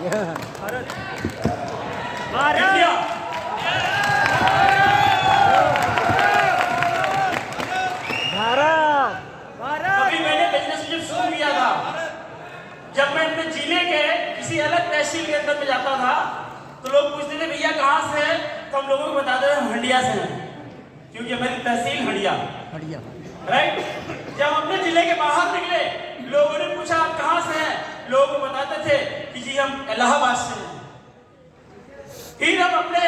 कभी मैंने बिजनेस जब शुरू किया था, जब मैं अपने जिले के किसी अलग तहसील के अंदर में जाता था तो लोग पूछते थे भैया कहाँ से है, तो हम लोगों को बताते थे हम हंडिया से हैं, क्योंकि हमारी तहसील हंडिया। राइट। जब अपने जिले के बाहर निकले, लोगों ने पूछा आप कहाँ से हैं, लोगों को बताते थे कि जी हम इलाहाबाद से हैं। फिर हम अपने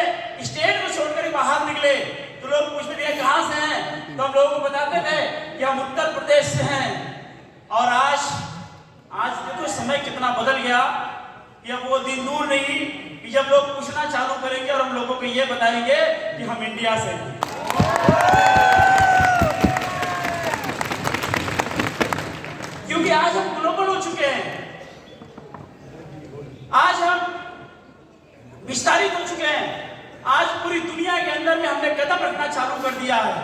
स्टेट को छोड़कर बाहर निकले तो लोग पूछते थे कहाँ से हैं, तो हम लोगों को बताते थे कि हम उत्तर प्रदेश से हैं। और आज देखो समय कितना बदल गया कि अब वो दिन दूर नहीं कि जब लोग पूछना चालू करेंगे और हम लोगों को ये बताएंगे कि हम इंडिया से हैं। क्योंकि आज हम ग्लोबल हो चुके हैं, आज हम विस्तारित हो चुके हैं, आज पूरी दुनिया के अंदर में हमने कदम रखना चालू कर दिया है।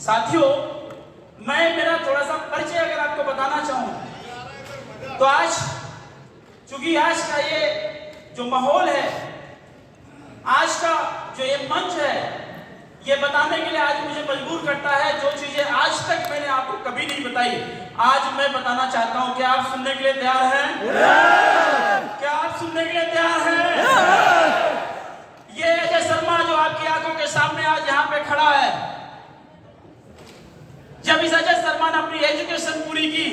साथियों, मैं मेरा थोड़ा सा परिचय अगर आपको बताना चाहूं तो आज चूंकि आज का ये जो माहौल है, आज का जो ये मंच है, ये बताने के लिए आज मुझे मजबूर करता है जो चीजें आज तक मैंने आपको कभी नहीं बताई, आज मैं बताना चाहता हूं। क्या आप सुनने के लिए तैयार हैं? क्या आप सुनने के लिए तैयार हैं? ये अजय शर्मा जो आपकी आंखों के सामने आज यहाँ पे खड़ा है, जब इस अजय शर्मा ने अपनी एजुकेशन पूरी की,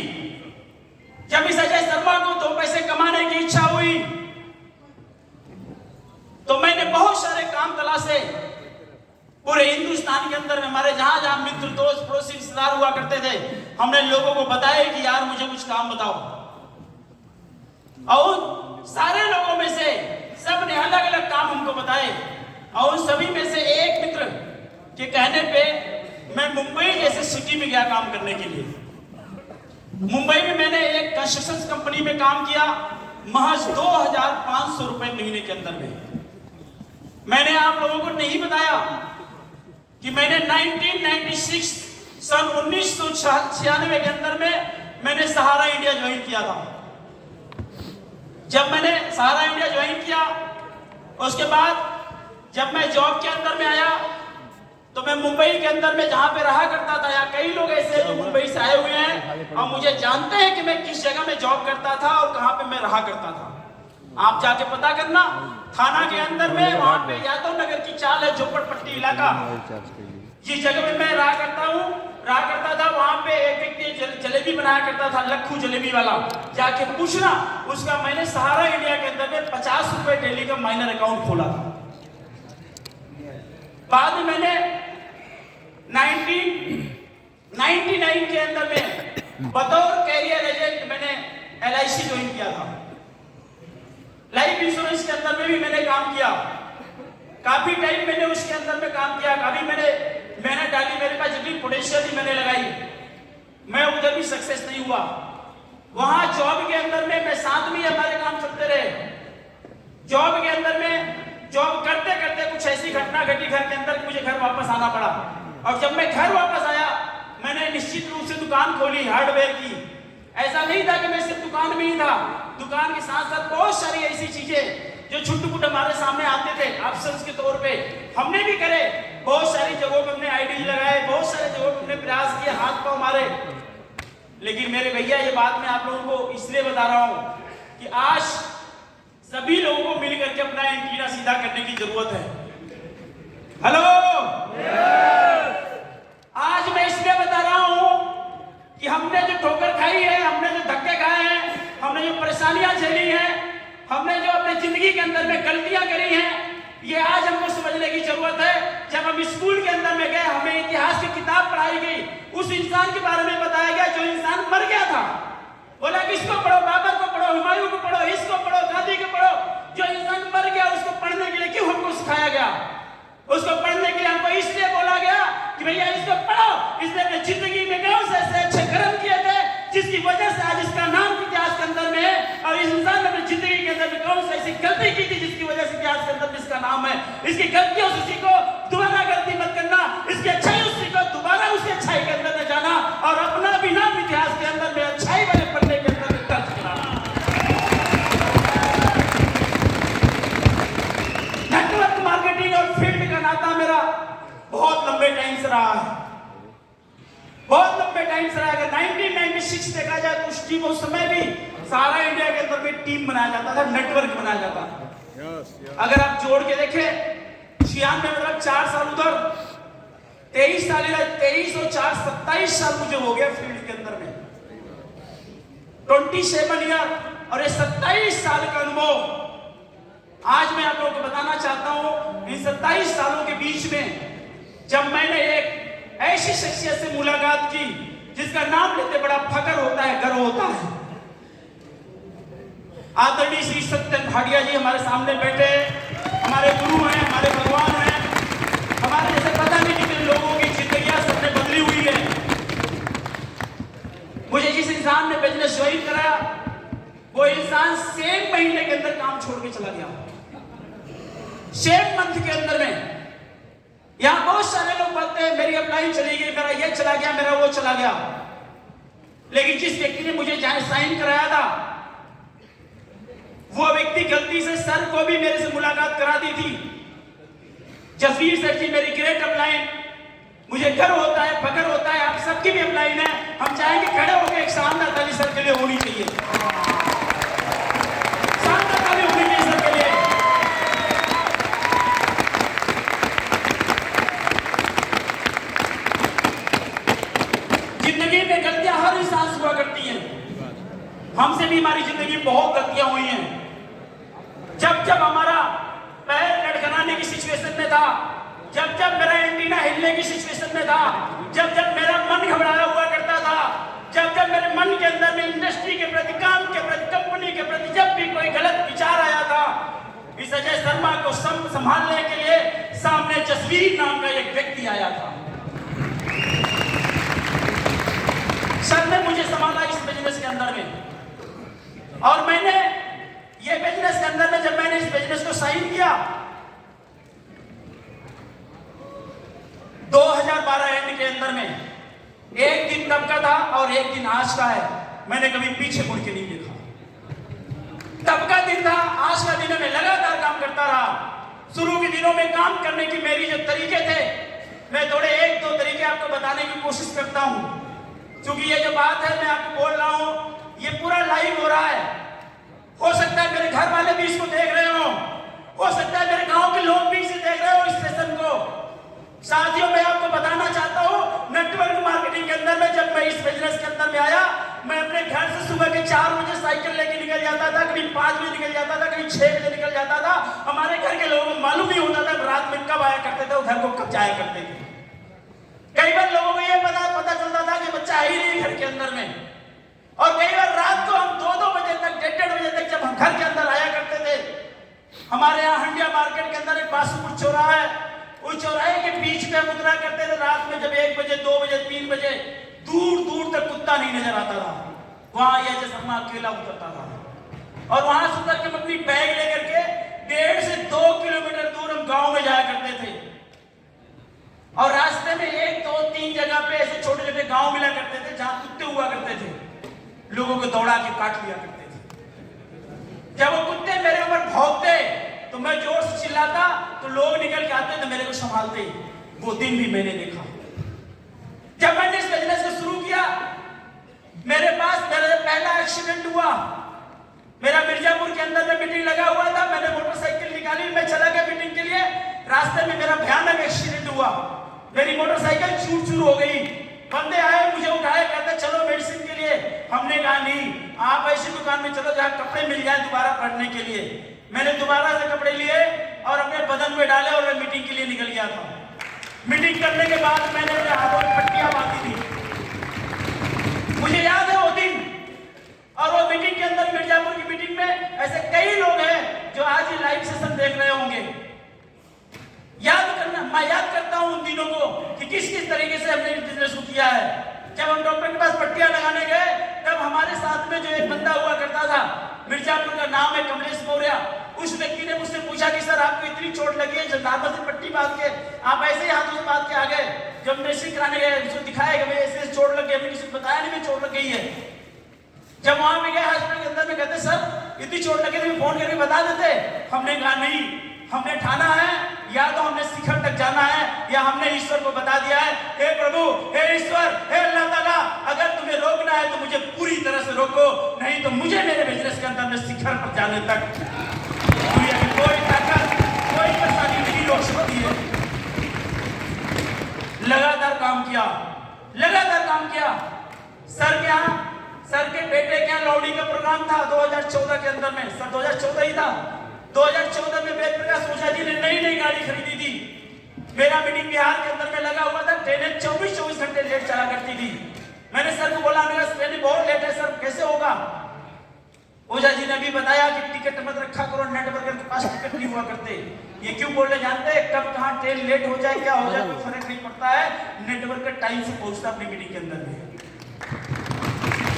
जब इस अजय शर्मा को 2 पैसे कमाने की इच्छा हुई, तो मैंने बहुत सारे काम तलाशे पूरे हिंदुस्तान के अंदर में। हमारे जहां जहां मित्र, दोस्त, पड़ोसी, रिश्तेदार हुआ करते थे, हमने लोगों को बताया कि यार मुझे कुछ काम बताओ। और सारे लोगों में से सब ने अलग अलग काम हमको बताए, और उन सभी में से एक मित्र के कहने पे मैं मुंबई जैसे सिटी में गया काम करने के लिए। मुंबई में मैंने एक कंस्ट्रक्शन कंपनी में काम किया, महज 2500 रुपए महीने के अंदर में। मैंने आप लोगों को नहीं बताया कि मैंने 1996 सन 1996 के अंदर में मैंने सहारा इंडिया ज्वाइन किया था। जब मैंने सहारा इंडिया ज्वाइन किया, उसके बाद जब मैं जॉब के अंदर में आया तो मैं मुंबई के अंदर में जहां पे रहा करता था, या कई लोग ऐसे जो मुंबई से आए हुए हैं और मुझे जानते हैं कि मैं किस जगह में जॉब करता था और कहां पे मैं रहा करता था। आप जाके पता करना, थाना के अंदर में वहां पे यादव नगर की चाल है, झोपड़पट्टी इलाका, जिस जगह में मैं रहा करता था, वहां पे एक व्यक्ति जलेबी बनाया करता था, लखू जलेबी वाला। जाके पूछना उसका, मैंने सहारा इंडिया के अंदर में 50 रुपए डेली का माइनर अकाउंट खोला था। बाद में मैंने 1999 के अंदर में बतौर कैरियर एजेंट मैंने LIC ज्वाइन किया था। लाइफ इंश्योरेंस के अंदर में भी मैंने काम किया, काफी टाइम मैंने उसके अंदर में काम किया। कभी मैंने मेहनत डाली, मेरे पास जितनी पोटेंशियल थी मैंने लगाई, मैं उधर भी सक्सेस नहीं हुआ। वहां जॉब के अंदर में मैं साथ में हमारे काम चलते रहे। जॉब के अंदर में जॉब करते करते कुछ ऐसी घटना घटी घर के अंदर, मुझे घर वापस आना पड़ा। और जब मैं घर वापस आया, मैंने निश्चित रूप से दुकान खोली हार्डवेयर की। ऐसा नहीं था कि मैं सिर्फ दुकान में ही था, दुकान के साथ साथ बहुत सारी ऐसी चीजें जो छुट्टू-पुट हमारे सामने आते थे ऑप्शंस के तौर पे, हमने भी करे। बहुत सारी जगहों पे हमने आईडी लगाए, बहुत सारे जगहों पे हमने प्रयास किए, हाथ पांव मारे। लेकिन मेरे भैया, ये बात मैं आप लोगों को इसलिए बता रहा हूं कि आज सभी लोगों को मिलकर के अपना एंटीना सीधा करने की जरूरत है। हेलो, आज मैं इसलिए बता रहा हूं कि हमने जो ठोकर खाई है, हमने जो धक्के खाए हैं, हमने जो परेशानियां झेली हैं, हमने जो अपनी जिंदगी के अंदर में गलतियां करी हैं, ये आज हमको समझने की जरूरत है। जब हम स्कूल के अंदर में गए, हमें इतिहास की किताब पढ़ाई गई, उस इंसान के बारे में बताया गया जो इंसान मर गया था। बोला कि इसको पढ़ो, बाबर को पढ़ो, हुमायूं को पढ़ो, इसको पढ़ो, गांधी को पढ़ो। जो इंसान मर गया उसको पढ़ने के लिए क्यों हमको सिखाया गया? उसको पढ़ने के लिए हमको इसलिए बोला गया कि भैया इसको पढ़ो, इसने अपनी जिंदगी में कौन से ऐसे अच्छे कर्म किए थे जिसकी वजह से आज इसका नाम इतिहास के अंदर में है, और इस इंसान ने अपनी जिंदगी के अंदर में कौन सी ऐसी गलती की थी जिसकी वजह से इतिहास के अंदर में इसका नाम है। इसकी गलतियों से सीखो, दोबारा गलती मत करना। इसकी अच्छाई से सीखो, दोबारा उसकी अच्छाई के अंदर में जाना, और अपना भी नाम इतिहास के अंदर में अच्छाई वाले पन्ने के अंदर में दर्ज कराना। उस समय भी सारा इंडिया के अंदर में टीम बनाया जाता था, नेटवर्क बनाया जाता था। अगर आप जोड़ के देखें 96 मतलब 4 साल उधर, 23 साल इधर, 23 और 4 27 साल मुझे हो गया फील्ड के अंदर में, 27 ईयर, और ये 27 साल का अनुभव आज मैं आप लोगों को बताना चाहता हूं। इन 27 सालों के बीच में जब मैंने एक ऐसी शख्सियत से मुलाकात की जिसका नाम लेते बड़ा फख्र होता है, गर्व होता है, आदरणीय श्री सत्यन भाटिया जी हमारे सामने बैठे, हमारे गुरु हैं, हमारे भगवान हैं, हमारे जैसे पता नहीं कितने लोगों की जिंदगियां सबने बदली हुई है। मुझे जिस इंसान ने बिजनेस ज्वाइन कराया वो इंसान 6 महीने के अंदर काम छोड़ के चला गया, 6 मंथ के अंदर में। यहां बहुत सारे लोग बोलते हैं मेरी अप्लाई चली गई, मेरा ये चला गया, मेरा वो चला गया, लेकिन जिस व्यक्ति ने मुझे साइन कराया था वो व्यक्ति गलती से सर को भी मेरे से मुलाकात करा दी थी। जसवीर सर जी मेरी ग्रेट अपलाइन, मुझे गर्व होता है, फख्र होता है, आप सबकी भी अपलाइन है। हम चाहेंगे खड़े होकर एक शानदार ताली सर के लिए होनी चाहिए, शानदार ताली होनी चाहिए सर के लिए। जिंदगी में गलतियां हर इंसान से हुआ करती हैं, हमसे भी हमारी जिंदगी में बहुत गलतियां हुई हैं। जब हमारा पैर लड़खड़ाने की सिचुएशन में था, जब मेरा एंटीना हिलने की सिचुएशन में था, जब मेरा मन घबराया हुआ करता था, जब मेरे मन के अंदर में इंडस्ट्री के प्रति, काम के प्रति, कंपनी के प्रति जब भी कोई गलत विचार आया था, इस अजय शर्मा को संभालने के लिए सामने जसवीर नाम का एक व्यक्ति आया था। सर ने मुझे संभाला इस बिजनेस के अंदर में, और मैंने ये बिजनेस के अंदर में जब मैंने इस बिजनेस को साइन किया 2012 एंड के अंदर में, एक दिन तब का था और एक दिन आज का है, मैंने कभी पीछे मुड़ के नहीं देखा। तब का दिन था, आज का दिन में लगातार काम करता रहा। शुरू के दिनों में काम करने की मेरी जो तरीके थे, मैं थोड़े 1-2 तरीके आपको बताने की कोशिश करता हूं, क्योंकि ये जो बात है मैं आपको बोल रहा हूं ये पूरा लाइव हो रहा है। हो सकता है मेरे घर वाले भी इसको देख रहे हो सकता है मेरे गांव के लोग भी इसे देख रहे हो इस सेशन को। साथियों मैं आपको बताना चाहता हूं, नेटवर्क मार्केटिंग के अंदर में जब मैं इस बिजनेस के अंदर में आया, मैं अपने घर से सुबह के 4 बजे साइकिल लेके निकल जाता था, कभी 5 बजे निकल जाता था, कभी 6 बजे निकल जाता था। हमारे घर के लोगों को मालूम नहीं होता था रात में कब आया करते थे, घर को कब जाया करते थे। कई बार लोगों को यह पता चलता था कि बच्चा है ही नहीं घर के अंदर में, और कई बार रात को हम 2-2 बजे तक, 1:30 बजे तक जब हम घर के अंदर आया करते थे। हमारे यहाँ हंडिया मार्केट के अंदर एक बासुपुर चौराहा है, उस चौराहे के बीच में हम उतरा करते थे रात में, जब 1 बजे, 2 बजे, 3 बजे, दूर तक कुत्ता नहीं नजर आता था, वहां यह शर्मा अकेला उतरता था, और वहां से उतर के अपनी बैग लेकर के 1.5 से 2 किलोमीटर दूर हम गांव में जाया करते थे। और रास्ते में 1, 2, 3 जगह पे ऐसे छोटे छोटे गांव मिला करते थे जहां कुत्ते हुआ करते थे, लोगों को दौड़ा के काट लिया करते थे। जब वो कुत्ते मेरे ऊपर भौंकते तो मैं जोर से चिल्लाता तो लोग निकल के आते थे मेरे को संभालते। वो दिन भी मैंने देखा। जब मैंने इस बिजनेस को शुरू किया, मेरे पास मेरा पहला एक्सीडेंट हुआ। मेरा मिर्जापुर के अंदर में मीटिंग लगा हुआ था, मैंने मोटरसाइकिल निकाली, मैं चला गया मीटिंग के लिए। रास्ते में मेरा भयानक एक्सीडेंट हुआ, मेरी मोटरसाइकिल चूर हो गई। बंदे आए, मुझे उठाए, कहते चलो मेडिसिन के लिए। हमने कहा नहीं, आप ऐसी दुकान में चलो जहां कपड़े मिल जाए दोबारा पहनने के लिए। मैंने दोबारा से कपड़े लिए और अपने बदन में डाले और मैं मीटिंग के लिए निकल गया था। मीटिंग करने के बाद मैंने अपने हाथों में पट्टियां बांधी थी, मुझे याद है वो दिन। और वो मीटिंग के अंदर, मिर्जापुर की मीटिंग में ऐसे कई लोग हैं जो आज ये लाइव सेशन देख रहे होंगे। मैं याद करता हूं उन दिनों को कि किस तरीके से हमने इस बिजनेस को किया है। जब हम डॉक्टर के पास पट्टियां लगाने गए, तब हमारे साथ में जो एक बंदा हुआ करता था, मिर्जापुर का नाम है कमलेश मौर्य। उस व्यक्ति ने मुझसे पूछा कि सर आपको इतनी चोट लगी है, जब नॉर्मल से पट्टी बांध के आप ऐसे ही हाथों से बांध के आ गए। जब ड्रेसिंग कराने गए उसको दिखाया कि भाई ऐसे चोट लग गई, हमने किसी को बताया नहीं चोट लग गई है। जब वहां पे गए हॉस्पिटल के अंदर में, कहते सर इतनी चोट लगी तो फोन करके बता देते। हमने कहा नहीं, हमने ठाना है या तो हमने शिखर तक जाना है या हमने ईश्वर को बता दिया है, हे प्रभु, हे ईश्वर, हे अल्लाह ताला, अगर तुम्हें रोकना है तो मुझे पूरी तरह से रोको, नहीं तो मुझे मेरे बिजनेस के अंदर में शिखर पर जाने तक दुनिया की कोई ताकत, कोई परेशानी नहीं रोक सकती है। लगातार काम किया, लगातार काम किया। सर के बेटे के यहाँ लौड़ी का प्रोग्राम था 2014 के अंदर में, सर 2014 ही था। 2014 में वेद प्रकाश ओझा जी ने नई गाड़ी खरीदी थी। मेरा मीटिंग बिहार के अंदर में लगा हुआ था, ट्रेनें 24 घंटे लेट चला करती थी। मैंने सर को बोला, मेरा ट्रेन बहुत लेट है सर, कैसे होगा? ओझा जी ने भी बताया कि टिकट मत रखा करो, नेटवर्कर के पास टिकट नहीं हुआ करते। ये क्यों बोल रहे जानते हैं? कब कहाँ ट्रेन लेट हो जाए, क्या हो जाए, कोई फर्क नहीं पड़ता है, नेटवर्कर टाइम से पहुंचता अपनी मीटिंग के अंदर में।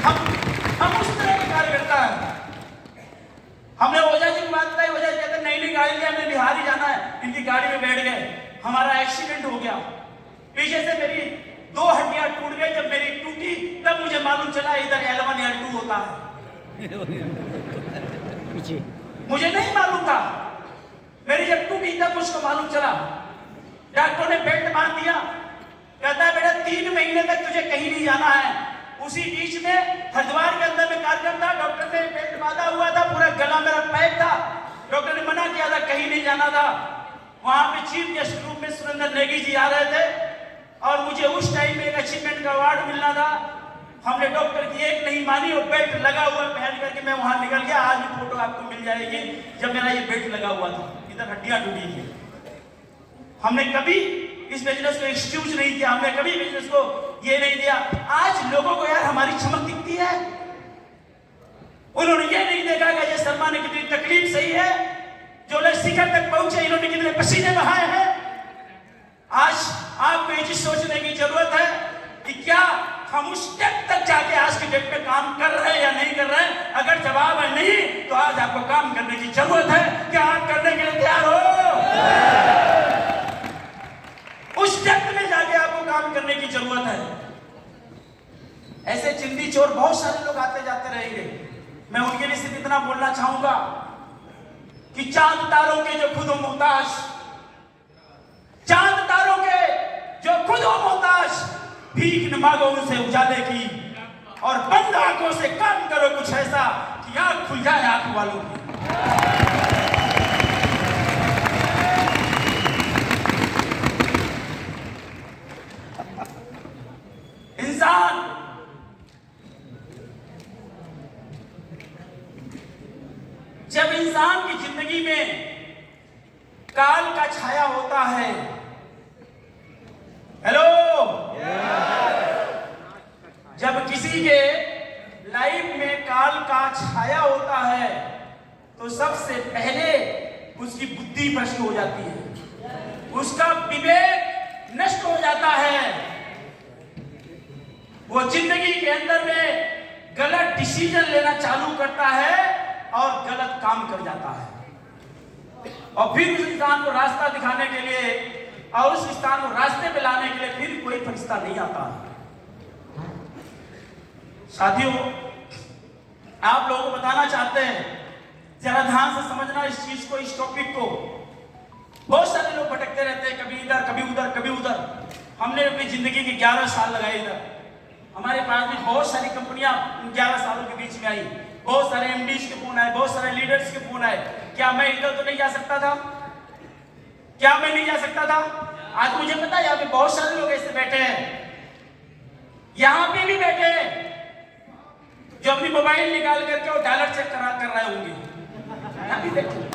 हम उस तरह के कार्यकर्ता है। हमने ओझा जी की बात बताई, ओझा जी कहते नई गाड़ी लिया, हमें बिहार ही जाना है। इनकी गाड़ी में बैठ गए, हमारा एक्सीडेंट हो गया। पीछे से मेरी 2 हड्डियां टूट गई। जब मेरी टूटी तब मुझे मालूम चला इधर L1 L2 होता है। मुझे नहीं मालूम था। मेरी जब टूटी तब मुझको मालूम चला। डॉक्टर ने बेल्ट बांध दिया, कहता है बेटा 3 महीने तक तुझे कहीं नहीं जाना है। उसी बीच में हरिद्वार के अंदर में कार्यक्रम था, डॉक्टर ने बेल्ट बांधा हुआ था, पूरा गला मेरा पैक था। डॉक्टर ने मना किया था, कहीं नहीं जाना था। वहां पे चीफ गेस्ट के रूप में सुरेंद्र नेगी जी आ रहे थे और मुझे उस टाइम में एक अचीवमेंट का अवार्ड मिलना था। हमने डॉक्टर की एक नहीं मानी और बेल्ट लगा हुआ पहन करके मैं वहां निकल गया। आज भी फोटो आपको मिल जाएगी जब मेरा ये बेल्ट लगा हुआ था, इधर हड्डियां टूटी थी। हमने कभी इस बिजनेस को एक्सक्यूज नहीं किया, हमने कभी बिजनेस को ये नहीं दिया। आज लोगों को यार हमारी चमक दिखती है, उन्होंने ये नहीं देखा कि अजय शर्मा ने कितनी तकलीफ सही है, जो लोग शिखर तक पहुंचे इन्होंने कितने पसीने बहाए हैं। आज आपको ये चीज सोचने की जरूरत है कि क्या हम उस स्टेप तक जाके आज के डेट में काम कर रहे हैं या नहीं कर रहे हैं। अगर जवाब है नहीं तो आज आपको काम करने की जरूरत है। क्या आप करने के लिए तैयार हो? उस स्टेप में जाके आपको काम करने की जरूरत है। ऐसे चिंदी चोर बहुत सारे लोग आते जाते रहेंगे। मैं उनके लिए सिर्फ इतना बोलना चाहूंगा कि चांद तारों के जो खुद हो मोहताज, चांद तारों के जो खुद हो मोहताज, भीख न मांगो उनसे उजाले की और बंद आंखों से काम करो कुछ ऐसा कि आंख खुल जाए आंख वालों की। जब इंसान की जिंदगी में काल का छाया होता है, हेलो, जब किसी के लाइफ में काल का छाया होता है तो सबसे पहले उसकी बुद्धि भ्रष्ट हो जाती है, उसका विवेक नष्ट हो जाता है, वो जिंदगी के अंदर में गलत डिसीजन लेना चालू करता है और गलत काम कर जाता है। और फिर उस इंसान को रास्ता दिखाने के लिए और उस इंसान को रास्ते पे लाने के लिए फिर कोई फरिश्ता नहीं आता। साथियों, आप लोगों को बताना चाहते हैं, जरा ध्यान से समझना इस चीज को, इस टॉपिक को। बहुत सारे लोग भटकते रहते हैं, कभी इधर कभी उधर कभी उधर। हमने अपनी जिंदगी के 11 साल लगाए इधर। हमारे पास भी बहुत सारी कंपनियां 11 सालों के बीच में आई, बहुत सारे एमडीज के फोन आए, बहुत सारे लीडर्स के फोन आए। क्या मैं इधर तो नहीं जा सकता था? क्या मैं नहीं जा सकता था? आज मुझे पता है यहाँ पे बहुत सारे लोग ऐसे बैठे हैं, यहाँ पे भी बैठे हैं जो अपनी मोबाइल निकाल करके और डॉलर चेक कर रहे होंगे। यहाँ भी बैठे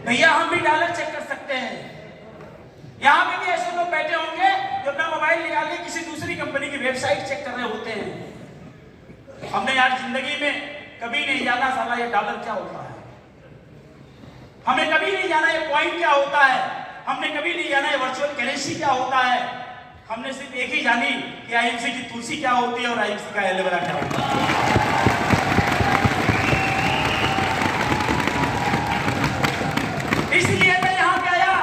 भैया, हम भी डॉलर चेक कर सकते हैं। यहाँ पे भी ऐसे लोग बैठे होंगे जो अपना मोबाइल निकाल के किसी दूसरी कंपनी की वेबसाइट चेक कर रहे होते हैं। हमने यार जिंदगी में कभी नहीं जाना साला ये डॉलर क्या होता है, हमें कभी नहीं जाना ये पॉइंट क्या होता है, हमने कभी नहीं जाना ये वर्चुअल करेंसी क्या होता है। हमने सिर्फ एक ही जानी कि आईएमसी की तुलसी क्या होती है और आईएमसी का एलोवेरा क्या होता है। इसलिए मैं यहाँ पे आया।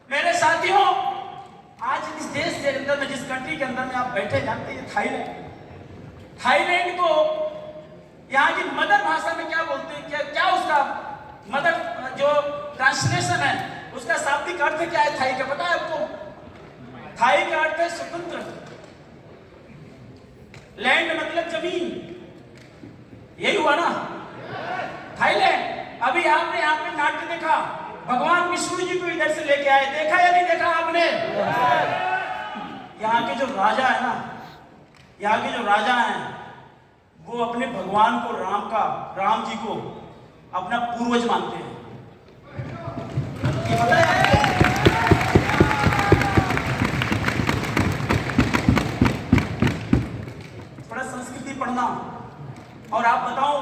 मेरे साथियों, आज इस देश के अंदर में, जिस कंट्री के अंदर में आप बैठे, जानते हैं थाईलैंड को यहाँ की मदर भाषा में क्या बोलते हैं, क्या उसका मतलब जो ट्रांसलेशन है उसका शाब्दिक अर्थ क्या है थाई का, पता है आपको? थाई का अर्थ है स्वतंत्र, लैंड मतलब जमीन, यही हुआ ना थाईलैंड। अभी आपने यहाँ पे नाट्य देखा, भगवान विष्णु जी को इधर से लेके आए, देखा या नहीं देखा आपने? यहाँ के जो राजा है ना, यहाँ के जो राजा हैं वो अपने भगवान को राम जी को अपना पूर्वज मानते हैं, ये पता है आपको? थोड़ा संस्कृति पढ़ना। और आप बताओ,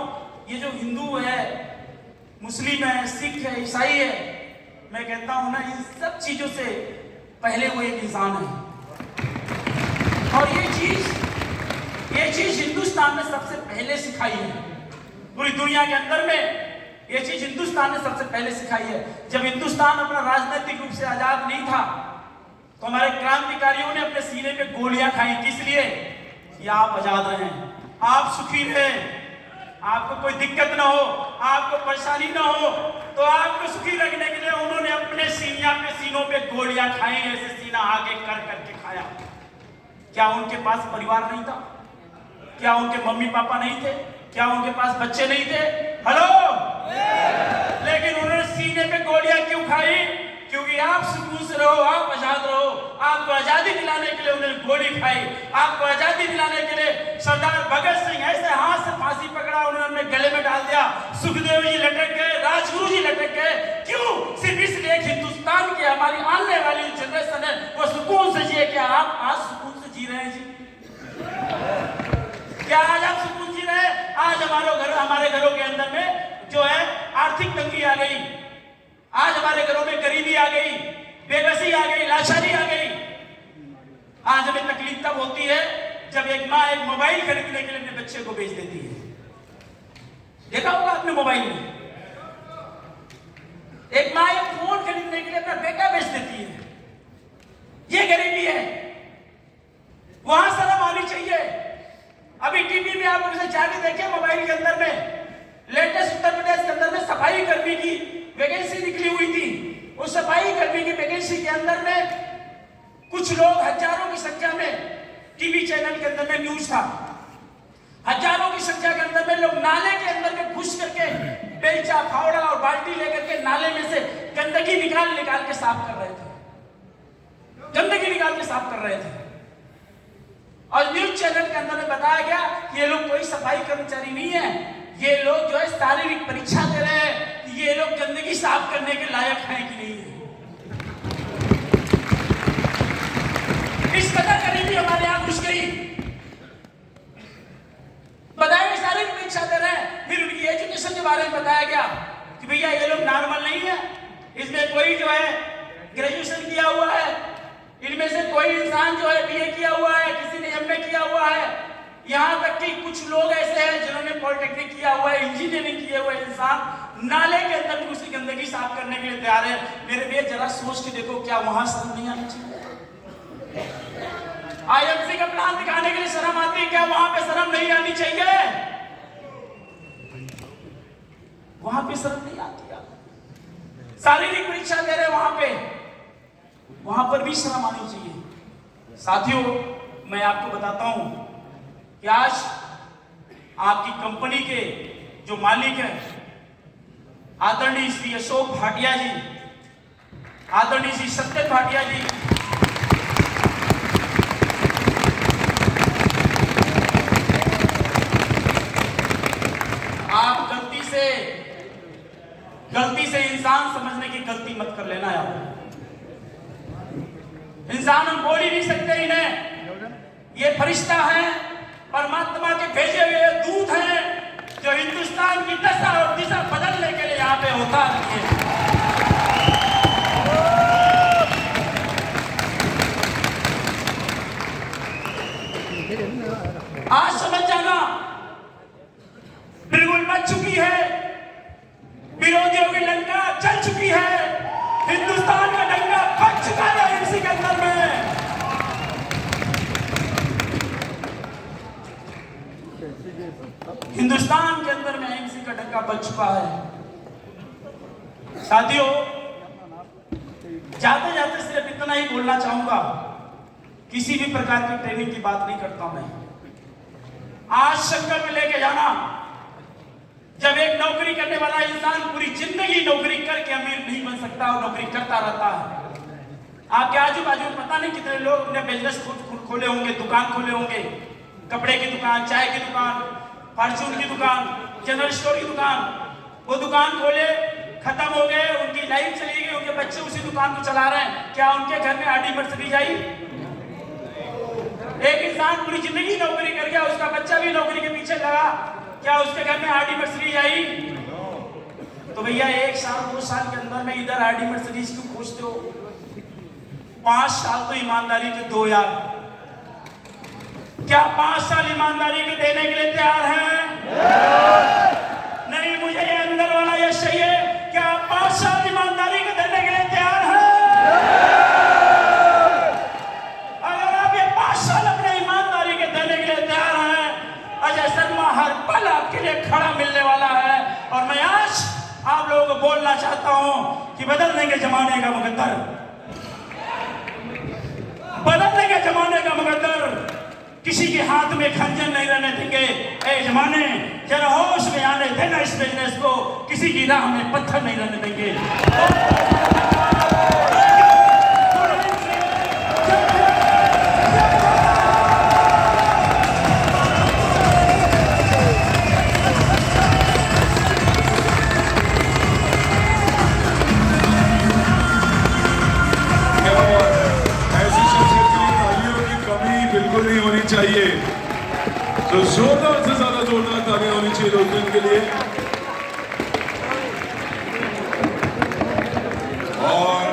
ये जो हिंदू है, मुस्लिम है, सिख है, ईसाई है, मैं कहता हूं ना, इन सब चीजों से पहले वो एक इंसान है। और ये चीज हिंदुस्तान ने सबसे पहले सिखाई है, पूरी दुनिया के अंदर में ये चीज हिंदुस्तान ने सबसे पहले सिखाई है। जब हिंदुस्तान अपना राजनीतिक रूप से आजाद नहीं था तो हमारे क्रांतिकारियों ने अपने सीने पे गोलियां खाई, किस लिए? कि आप आजाद रहें, आप सुखी रहें, आपको कोई दिक्कत ना हो, आपको परेशानी ना हो, तो आपको सुखी रखने के लिए उन्होंने अपने सीनों पे गोलियां खाई, ऐसे सीना आगे कर करके खाया। क्या उनके पास परिवार नहीं था? क्या उनके मम्मी पापा नहीं थे? क्या उनके पास बच्चे नहीं थे? हेलो, लेकिन उन्होंने सीने पे गोलियां क्यों खाई? क्योंकि आप सुकून से रहो, आप आजाद रहो। आपको आजादी दिलाने के लिए उन्होंने गोली खाई, आपको आजादी दिलाने के लिए सरदार भगत सिंह ऐसे हाथ से फांसी पकड़ा, उन्होंने गले में डाल दिया, सुखदेव जी लटक गए, राजगुरु जी लटक गए। क्यों? सिर्फ इसलिए हिंदुस्तान की हमारी आने वाली जनरेशन है वो सुकून से जिए। क्या आप आज सुकून से जी रहे हैं जी? क्या आज आप सुकून जी रहे हैं? आज हमारे घरों के अंदर में जो है आर्थिक तंगी आ गई, आज हमारे घरों में गरीबी आ गई, बेबसी आ गई, लाचारी आ गई। आज हमें तकलीफ तब होती है जब एक माँ एक मोबाइल खरीदने के लिए अपने बच्चे को बेच देती है। देखा होगा आपने मोबाइल में, एक माँ एक फोन खरीदने के लिए अपना बेटा बेच देती है। ये गरीबी है, वहां शर्म आनी चाहिए। अभी टीवी में आप उसे जाके देखे, मोबाइल के अंदर में लेटेस्ट उत्तर प्रदेश के अंदर में सफाई कर्मी की वैकेंसी निकली हुई थी। उस सफाई कर्मी की वैकेंसी के अंदर में कुछ लोग, हजारों की संख्या में, टीवी चैनल के अंदर में न्यूज था, हजारों की संख्या के अंदर में लोग नाले के अंदर में घुस करके बेलचा, फावड़ा और बाल्टी लेकर के नाले में से गंदगी निकाल के साफ कर रहे थे, गंदगी निकाल के साफ कर रहे थे। और न्यूज चैनल के अंदर में बताया गया कि ये लोग कोई सफाई कर्मचारी नहीं है, ये लोग जो है शारीरिक परीक्षा दे रहे हैं कि ये लोग गंदगी साफ करने के लायक हैं कि नहीं है। इस कदर गरीबी हमारे यहां घुस गई। बताया शारीरिक परीक्षा दे रहे हैं, फिर उनकी एजुकेशन के बारे में बताया गया कि भैया ये लोग नॉर्मल नहीं है, इसमें कोई जो है ग्रेजुएशन किया हुआ है, इनमें से कोई इंसान जो है बीए किया हुआ है, किसी ने एमए किया हुआ है, यहाँ तक कि कुछ लोग ऐसे हैं जिन्होंने पॉलिटेक्निक किया हुआ है, इंजीनियरिंग किए हुए इंसान नाले के अंदर भी उसी गंदगी साफ करने के लिए तैयार है। मेरे भैया जरा सोच के देखो, क्या वहां शर्म नहीं आनी चाहिए? आईएमसी का प्लान दिखाने के लिए शर्म आती है, क्या वहां पे शर्म नहीं आनी चाहिए? वहां पे शर्म नहीं आती। शारीरिक परीक्षा दे रहे वहां पर भी शर्म आनी चाहिए। साथियों, मैं आपको बताता हूं कि आज आपकी कंपनी के जो मालिक हैं, आदरणीय श्री अशोक भाटिया जी, आदरणीय श्री सत्य भाटिया जी, आप गलती से इंसान समझने की गलती मत कर लेना यार। इंसान हम बोल ही नहीं सकते इन्हें, ये फरिश्ता है, परमात्मा के भेजे हुए दूत हैं जो हिंदुस्तान की दशा और दिशा बदलने के लिए यहाँ पे होता है। आज समझ जाना, बिल्कुल बच चुकी है, विरोधियों की लंका चल चुकी है, हिंदुस्तान का डंका बच चुका है इसी के अंदर में। हिंदुस्तान के अंदर में अहिंसा का डंका बच चुका है। साथियों, जाते जाते सिर्फ इतना ही बोलना चाहूंगा, किसी भी प्रकार की ट्रेनिंग की बात नहीं करता मैं। आज संकल्प में लेके जाना, जब एक नौकरी करने वाला इंसान पूरी जिंदगी नौकरी करके अमीर नहीं बन सकता और नौकरी करता रहता है। आपके आजू बाजू में पता नहीं कितने लोग अपने बिजनेस खोले होंगे, दुकान खोले होंगे, कपड़े की दुकान, चाय की दुकान, फॉर्चून की दुकान, जनरल स्टोर की दुकान। वो दुकान खोले, खत्म हो गए, उनकी लाइफ चली गई, उनके बच्चे उसी दुकान को चला रहे हैं। क्या उनके घर में आडी मर्सिडीज आई? एक इंसान पूरी जिंदगी नौकरी कर गया, उसका बच्चा भी नौकरी के पीछे लगा, क्या उसके घर में आडी मर्सिडीज आई? तो भैया 1 साल 2 साल के अंदर में इधर आडी मर्सिडीज क्यों खोजते हो? 5 साल तो ईमानदारी के दो यार। क्या 5 साल ईमानदारी के देने के लिए तैयार हैं? नहीं, मुझे ये अंदर वाला यश चाहिए। क्या 5 साल ईमानदारी के देने के लिए तैयार हैं? अगर आप ये 5 साल अपने ईमानदारी के देने के लिए तैयार हैं, अजय शर्मा हर पल आपके लिए खड़ा मिलने वाला है। और मैं आज आप लोगों को बोलना चाहता हूं कि बदल देंगे जमाने का मुकद्दर, बदल देंगे जमाने का मुकद्दर। किसी के हाथ में खंजर नहीं रहने देंगे। ए जमाने, जरा होश में आने देना इस बिजनेस को, किसी की राह में पत्थर नहीं रहने देंगे। बिल्कुल नहीं होनी चाहिए। तो जोरदार से ज्यादा जोरदार तालियां होनी चाहिए दोस्तों के लिए। और